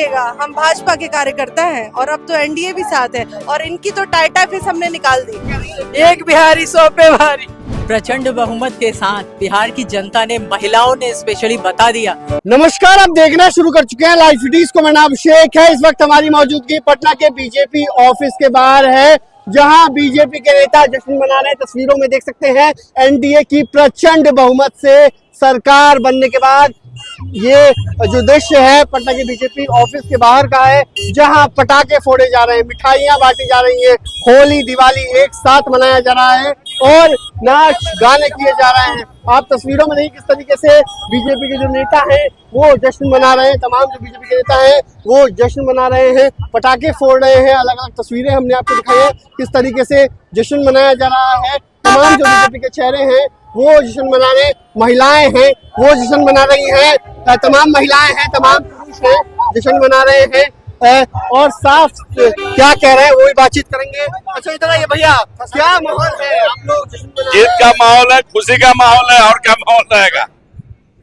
समझिएगा, हम भाजपा के कार्यकर्ता हैं और अब तो एनडीए भी साथ है और इनकी तो टाइटा फिश हमने निकाल दी। एक बिहारी 100 पे भारी। प्रचंड बहुमत के साथ बिहार की जनता ने, महिलाओं ने स्पेशली बता दिया। नमस्कार, आप देखना शुरू कर चुके हैं लाइव सिटीज को। मेरा नाम अभिषेक है। इस वक्त हमारी मौजूदगी पटना के बीजेपी ऑफिस के बाहर है, जहां बीजेपी के नेता जश्न मना रहे हैं। तस्वीरों में देख सकते हैं एनडीए की प्रचंड बहुमत से सरकार बनने के बाद ये जो दृश्य है पटना के बीजेपी ऑफिस के बाहर का है, जहां पटाखे फोड़े जा रहे हैं, मिठाइयां बांटी जा रही है, होली दिवाली एक साथ मनाया जा रहा है और नाच गाने किए जा रहे हैं। आप तस्वीरों में देखिए किस तरीके से बीजेपी के जो नेता हैं वो जश्न मना रहे हैं। तमाम जो बीजेपी के नेता हैं वो जश्न मना रहे हैं, पटाखे फोड़ रहे हैं। अलग अलग तस्वीरें हमने आपको दिखाई है किस तरीके से जश्न मनाया जा रहा है। तमाम जो बीजेपी के चेहरे हैं वो जश्न मना रहे हैं, महिलाएं हैं वो जश्न मना रही हैं, तमाम महिलाएं हैं, तमाम पुरुष हैं जश्न मना रहे हैं और साफ क्या कह रहे हैं वो भी बातचीत करेंगे। अच्छा इधर आइए भैया, क्या माहौल है? आप लोग जश्न मना रहे हैं, जीत का माहौल है, खुशी का माहौल है और क्या माहौल रहेगा।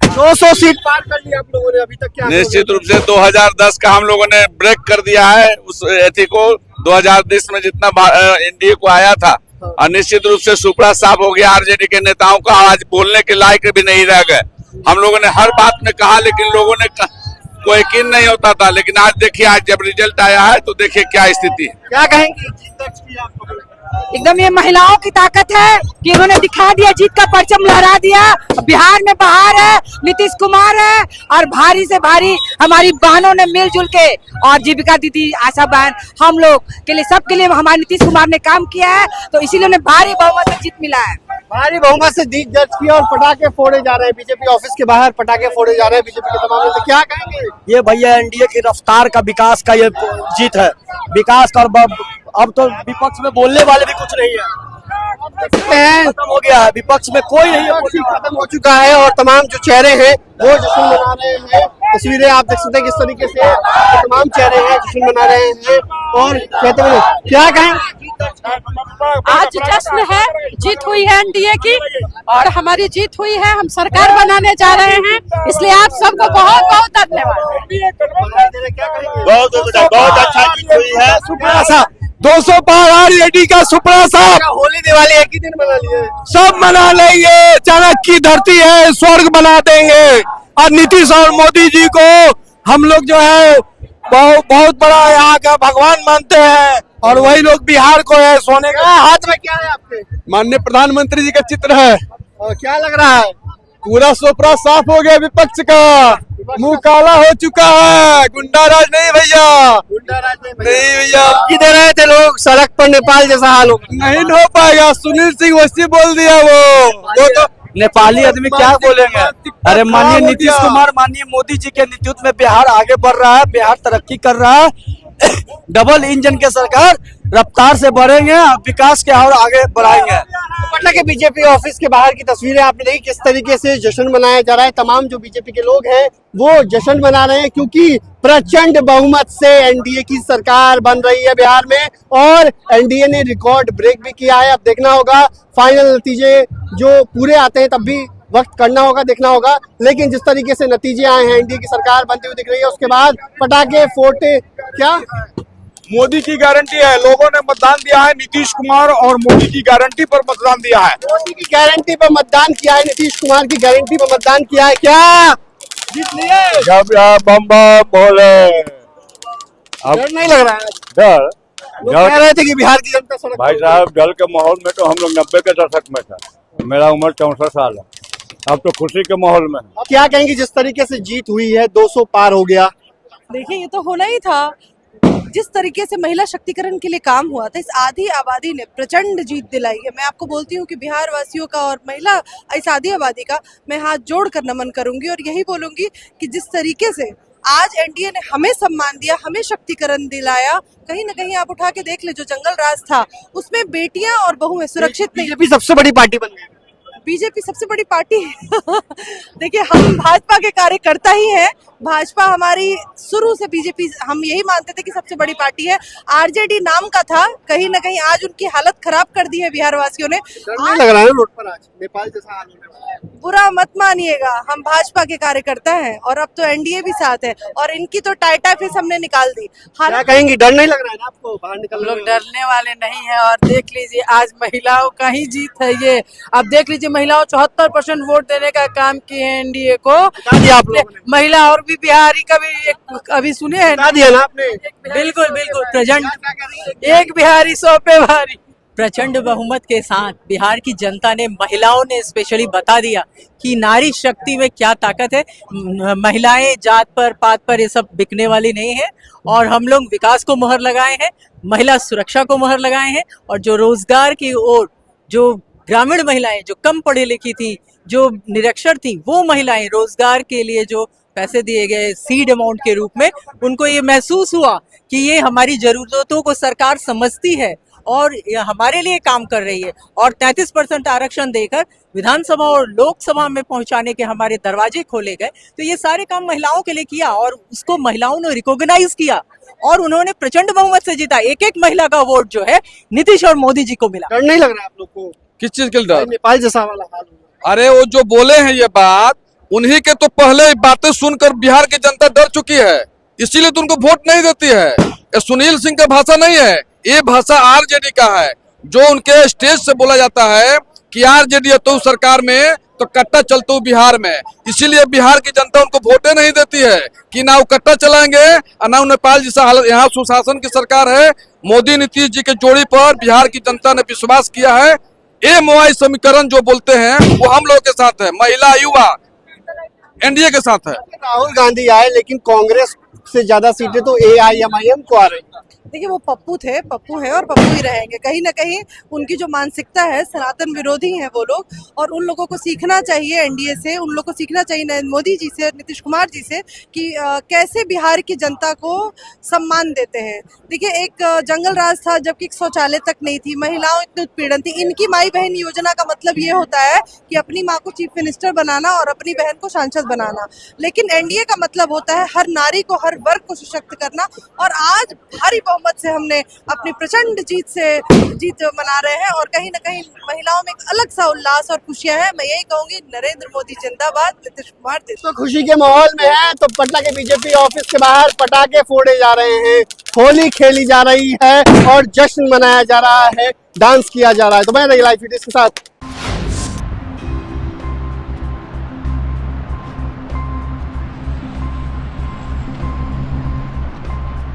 200 सीट पार कर ली आप लोगों ने, अभी तक क्या? निश्चित रूप से 2010 का हम लोगों ने ब्रेक कर दिया है उस एथी को। 2020 में जितना एनडीए को आया था और निश्चित रूप से सुपड़ा साफ हो गया। आरजेडी के नेताओं का आज बोलने के लायक भी नहीं रह गए। हम लोगों ने हर बात में कहा लेकिन लोगों ने कोई यकीन नहीं होता था, लेकिन आज देखिए, आज जब रिजल्ट आया है तो देखिए क्या स्थिति है। क्या कहेंगे? जीत दर्ज की आप लोगों ने। एकदम ये महिलाओं की ताकत है कि उन्होंने दिखा दिया, जीत का परचम लहरा दिया। बिहार में बहार है, नीतीश कुमार है और भारी से भारी हमारी बहनों ने मिलजुल के और जीविका दीदी, आशा बहन, हम लोग के लिए, सबके लिए हमारे नीतीश कुमार ने काम किया है, तो इसीलिए उन्हें भारी बहुमत से जीत मिला है। भारी बहुमत से जीत दर्ज की और पटाखे फोड़े जा रहे हैं बीजेपी ऑफिस के बाहर, पटाखे फोड़े जा रहे हैं बीजेपी के तमाम नेता। क्या कहेंगे? ये भैया एनडीए की रफ्तार का, विकास का ये जीत है। विकास का, अब तो विपक्ष में बोलने वाले भी कुछ नहीं है, खत्म हो गया है, विपक्ष में कोई नहीं है, खत्म हो चुका है और तमाम जो चेहरे हैं वो जश्न मना रहे हैं। तस्वीरें आप देख सकते हैं किस तरीके से तमाम चेहरे हैं जश्न मना रहे हैं और कहते हैं क्या कहेंगे? आज जश्न है, जीत हुई है एनडीए की और हमारी जीत हुई है। हम सरकार बनाने जा रहे हैं, इसलिए आप सबको बहुत बहुत धन्यवाद। बहुत अच्छा जीत हुई है। सुपड़ा सा 200 पार आरजेडी का सुपड़ा साहब। होली दिवाली एक ही दिन मना लिए, सब मना लेंगे, चाणक्य की धरती है, स्वर्ग बना देंगे। और नीतीश और मोदी जी को हम लोग जो है बहुत बड़ा यहाँ का भगवान मानते हैं और वही लोग बिहार को है सोने का। हाथ में क्या है आपके? माननीय प्रधानमंत्री जी का चित्र है। और क्या लग रहा है? पूरा सुपड़ा साफ हो गया विपक्ष का, मुंह काला हो चुका है। गुंडा राज नहीं भैया, नहीं भैया। किधर रहे थे लोग? सड़क पर नेपाल जैसा हाल हो। नहीं हो पाएगा। सुनील सिंह वैसी बोल दिया वो तो नेपाली आदमी क्या बोलेंगे। अरे माननीय नीतीश कुमार, माननीय मोदी जी के नेतृत्व में बिहार आगे बढ़ रहा है, बिहार तरक्की कर रहा है। डबल इंजन के सरकार, रफ्तार से बढ़ेंगे, विकास के और आगे बढ़ाएंगे। पटना के बीजेपी ऑफिस के बाहर की तस्वीरें आपने देखी किस तरीके से जश्न मनाया जा रहा है। तमाम जो बीजेपी के लोग हैं वो जश्न मना रहे हैं क्योंकि प्रचंड बहुमत से एनडीए की सरकार बन रही है बिहार में और एनडीए ने रिकॉर्ड ब्रेक भी किया है। अब देखना होगा फाइनल नतीजे जो पूरे आते हैं, तब भी वक्त करना होगा, देखना होगा। लेकिन जिस तरीके से नतीजे आए हैं, एनडीए की सरकार बनती हुई दिख रही है। उसके बाद पटाखे फोड़े, क्या मोदी की गारंटी है। लोगों ने मतदान दिया है नीतीश कुमार और मोदी की गारंटी पर मतदान दिया है। मोदी की गारंटी पर मतदान किया है, नीतीश कुमार की गारंटी पर मतदान किया है। क्या जीत लिए? जब बम बम बोले डर नहीं लग रहा है? डर लोग कह रहे थे कि बिहार की जनता सड़क भाई साहब, डर के माहौल में तो हम लोग 90 के दशक में था। मेरा उम्र 64 साल है, अब तो खुशी के माहौल में। अब क्या कहेंगे जिस तरीके से जीत हुई है, 200 पार हो गया? देखिए, ये तो होना ही था। जिस तरीके से महिला शक्तिकरण के लिए काम हुआ था, इस आधी आबादी ने प्रचंड जीत दिलाई है। मैं आपको बोलती हूँ कि बिहार वासियों का और महिला इस आधी आबादी का मैं हाथ जोड़कर नमन करूंगी और यही बोलूंगी कि जिस तरीके से आज एनडीए ने हमें सम्मान दिया, हमें शक्तिकरण दिलाया, कहीं ना कहीं आप उठा के देख ले, जो जंगल राज था उसमें बेटियां और बहुएं सुरक्षित नहीं। बीजेपी सबसे बड़ी पार्टी बन गई। बीजेपी सबसे बड़ी पार्टी है। देखिए, हम भाजपा के कार्यकर्ता ही हैं, भाजपा हमारी शुरू से बीजेपी, हम यही मानते थे कि सबसे बड़ी पार्टी है। आरजेडी नाम का था, कहीं ना कहीं आज उनकी हालत खराब कर दी है बिहार वासियों ने। डर नहीं लग रहा है रोड पर आज नेपाल जैसा हाल होने वाला है? बुरा मत मानिएगा, हम भाजपा के कार्यकर्ता हैं और अब तो एनडीए भी साथ है और इनकी तो टाइटा फेस हमने निकाल दी। क्या कहेंगी, डर नहीं लग रहा है ना आपको बाहर हम निकलने लोग में? डरने वाले नहीं है। और देख लीजिए आज महिलाओं का ही जीत है ये। अब देख लीजिए महिलाओं 74% वोट देने का काम किए हैं एनडीए को। बता दिया आप लोगों ने? महिला और भी बिहारी का भी एक अभी सुने हैं ना? बता दिया ना आपने? बिल्कुल बिल्कुल प्रचंड, एक बिहारी 100 पे भारी। प्रचंड बहुमत के साथ बिहार की जनता ने, महिलाओं ने स्पेशली बता दिया कि नारी शक्ति में क्या ताकत है। महिलाएं जात पर, पात पर ये सब बिकने वाली नहीं है। और हम लोग विकास को मोहर लगाए हैं, महिला सुरक्षा को मोहर लगाए हैं। और जो रोजगार की ओर, जो ग्रामीण महिलाएं जो कम पढ़ी लिखी थी, जो निरक्षर थी, वो महिलाएं रोजगार के लिए जो पैसे दिए गए सीड अमाउंट के रूप में, उनको ये महसूस हुआ कि ये हमारी जरूरतों को सरकार समझती है और ये हमारे लिए काम कर रही है। और 33% आरक्षण देकर विधानसभा और लोकसभा में पहुंचाने के हमारे दरवाजे खोले गए। तो ये सारे काम महिलाओं के लिए किया और उसको महिलाओं ने रिकॉग्नाइज किया और उन्होंने प्रचंड बहुमत से जीता। एक एक महिला का वोट जो है नीतीश और मोदी जी को मिला। डर नहीं लग रहा है आप लोग को? किस चीज के डर? नेपाल जैसा वाला हाल हो रहा है। अरे वो जो बोले हैं ये बात, उन्हीं के तो पहले बातें सुनकर बिहार की जनता डर चुकी है, इसीलिए तो उनको वोट नहीं देती है। ये सुनील सिंह का भाषा नहीं है, ये भाषा आरजेडी का है। जो उनके स्टेज से बोला जाता है कि आरजेडी तो सरकार में तो कट्टा चलता बिहार में, इसीलिए बिहार की जनता उनको वोटें नहीं देती है कि ना वो कट्टा चलाएंगे और ना नेपाल जैसा हालत। यहाँ सुशासन की सरकार है, मोदी नीतीश जी के जोड़ी पर बिहार की जनता ने विश्वास किया है। MOI समीकरण जो बोलते हैं वो हम लोग के साथ है, महिला युवा एनडीए के साथ है। राहुल गांधी आए लेकिन कांग्रेस से ज्यादा सीटें तो AIMIM को आ रही। देखिए वो पप्पू थे, पप्पू हैं और पप्पू ही रहेंगे। कहीं ना कहीं उनकी जो मानसिकता है, सनातन विरोधी हैं वो लोग। और उन लोगों को सीखना चाहिए एनडीए से, उन लोगों को सीखना चाहिए नरेंद्र मोदी जी से, नीतीश कुमार जी से कि कैसे बिहार की जनता को सम्मान देते हैं। देखिए एक जंगल राज था जबकि एक शौचालय तक नहीं थी, महिलाओं इतनी उत्पीड़न थी। इनकी माई बहन योजना का मतलब ये होता है कि अपनी माँ को चीफ मिनिस्टर बनाना और अपनी बहन को सांसद बनाना। लेकिन एनडीए का मतलब होता है हर नारी को, हर वर्ग को सशक्त करना। और आज भारी बहुमत से हमने अपनी प्रचंड जीत मना रहे हैं और कहीं ना कहीं महिलाओं में एक अलग सा उल्लास और खुशियां हैं। मैं यही कहूंगी, नरेंद्र मोदी जिंदाबाद, नीतीश कुमार जिंदाबाद। तो खुशी के माहौल में है तो पटना के बीजेपी ऑफिस के बाहर पटाखे फोड़े जा रहे हैं, होली खेली जा रही है और जश्न मनाया जा रहा है, डांस किया जा रहा है। तो मैं लाइव वीडियो के साथ